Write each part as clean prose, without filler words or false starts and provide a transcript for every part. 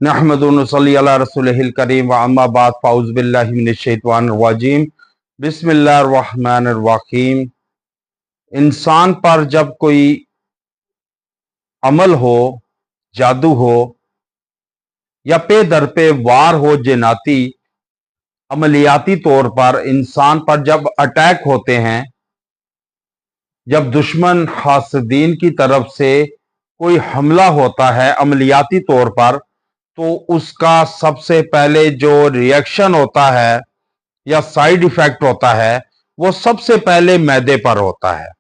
नहमदु व नसल्ली अला रसूलिहिल करीम व अम्मा बाद फ़ाउज़ु बिल्लाहि मिनश शैतानिर रजीम बिस्मिल्लाहिर रहमानिर रहीम। इंसान पर जब कोई अमल हो, जादू हो या पे दर पे वार हो, जिनाती अमलियाती तौर पर इंसान पर जब अटैक होते हैं, जब दुश्मन हासदीन की तरफ से कोई हमला होता है अमलियाती तौर पर, तो उसका सबसे पहले जो रिएक्शन होता है या साइड इफेक्ट होता है वो सबसे पहले मैदे पर होता है।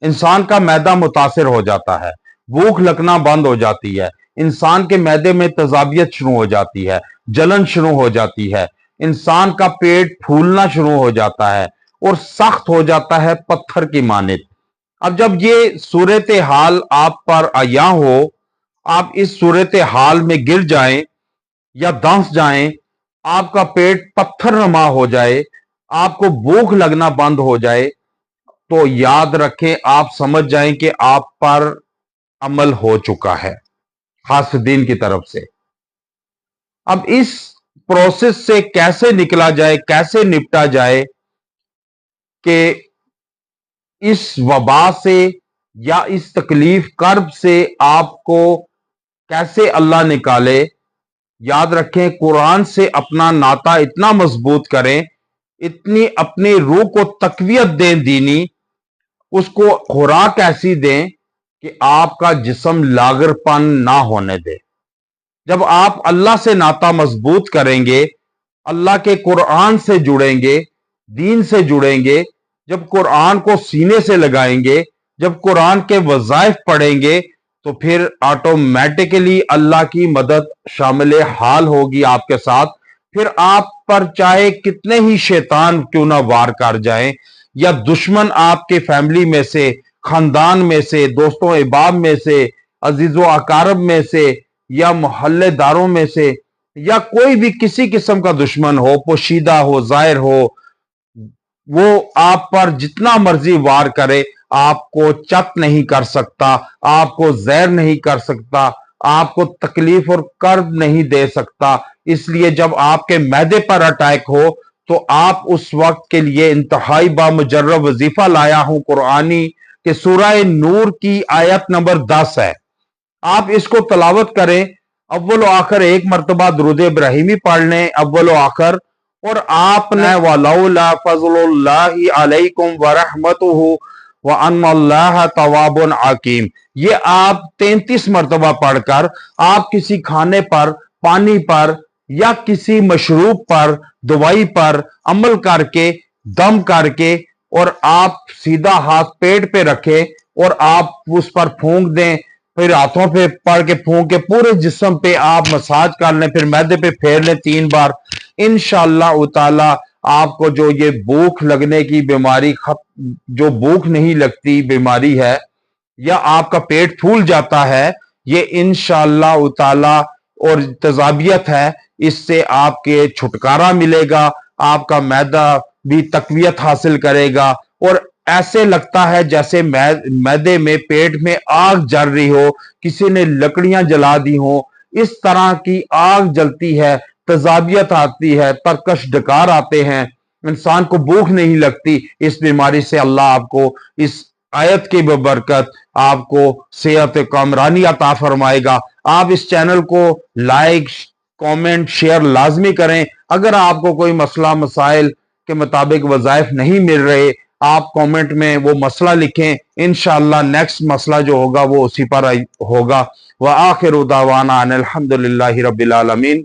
इंसान का मैदा मुतासिर हो जाता है, भूख लगना बंद हो जाती है, इंसान के मैदे में तजाबियत शुरू हो जाती है, जलन शुरू हो जाती है, इंसान का पेट फूलना शुरू हो जाता है और सख्त हो जाता है पत्थर की मानित। अब जब ये सूरत हाल आप पर आया हो, आप इस सूरत हाल में गिर जाएं या दंस जाएं, आपका पेट पत्थर नमा हो जाए, आपको भूख लगना बंद हो जाए, तो याद रखें, आप समझ जाएं कि आप पर अमल हो चुका है हासदीन की तरफ से। अब इस प्रोसेस से कैसे निकला जाए, कैसे निपटा जाए कि इस वबा से या इस तकलीफ कर्ब से आपको कैसे अल्लाह निकाले। याद रखें, कुरान से अपना नाता इतना मजबूत करें, इतनी अपनी रूह को तकवीयत दें दीनी, उसको खुराक ऐसी दें कि आपका जिस्म लागरपन ना होने दे। जब आप अल्लाह से नाता मजबूत करेंगे, अल्लाह के कुरान से जुड़ेंगे, दीन से जुड़ेंगे, जब कुरान को सीने से लगाएंगे, जब कुरान के वज़ाइफ पढ़ेंगे, तो फिर ऑटोमेटिकली अल्लाह की मदद शामिल हाल होगी आपके साथ। फिर आप पर चाहे कितने ही शैतान क्यों ना वार कर जाएं, या दुश्मन आपके फैमिली में से, खानदान में से, दोस्तों अहबाब में से, अजीजों अकारब में से, या मोहल्लेदारों में से, या कोई भी किसी किस्म का दुश्मन हो, पोशीदा हो, जाहिर हो, वो आप पर जितना मर्जी वार करे, आपको चट नहीं कर सकता, आपको जहर नहीं कर सकता, आपको तकलीफ और कर्ब नहीं दे सकता। इसलिए जब आपके मैदे पर अटैक हो, तो आप उस वक्त के लिए इंतहाई बामुजर्रब वजीफा लाया हूं कुरानी कि सूरह नूर की आयत नंबर 10 है, आप इसको तलावत करें, अव्वल आखिर एक मरतबा दुरूद इब्राहिमी पढ़ लें, अव्वल आखिर। और आपने वलौला फज़लुल्लाहि अलैकुम व रहमतुहु व अन्नल्लाह तव्वाबुन हकीम, ये आप 33 मरतबा पढ़कर आप किसी खाने पर, पानी पर या किसी मशरूब पर, दवाई पर अमल करके, दम करके, और आप सीधा हाथ पेट पे रखें और आप उस पर फूंक दें, फिर हाथों पे पढ़ के फूंक के पूरे जिस्म पे आप मसाज कर लें, फिर मैदे पे फेर लें 3 बार। इंशाअल्लाह ताला आपको जो ये भूख लगने की बीमारी, जो भूख नहीं लगती बीमारी है, या आपका पेट फूल जाता है, ये इंशाअल्लाह ताला और तजाबियत है, इससे आपके छुटकारा मिलेगा, आपका मैदा भी तकवीयत हासिल करेगा, और ऐसे लगता है जैसे मैदे में, पेट में आग जल रही हो, किसी ने लकड़ियां जला दी हो, इस तरह की आग जलती है, तजाबियत आती है, तरकश डकार आते हैं, इंसान को भूख नहीं लगती। इस बीमारी से अल्लाह आपको इस आयत की बबरकत आपको सेहत कामरानी अता फरमाएगा। आप इस चैनल को लाइक, कमेंट, शेयर लाजमी करें। अगर आपको कोई मसला मसाइल के मुताबिक वज़ाइफ नहीं मिल रहे, आप कमेंट में वो मसला लिखें, इंशाअल्लाह नेक्स्ट मसला जो होगा वो उसी पर होगा। व आखिरु दावाना अनिल हम्दुलिल्लाहि रब्बिल आलमीन।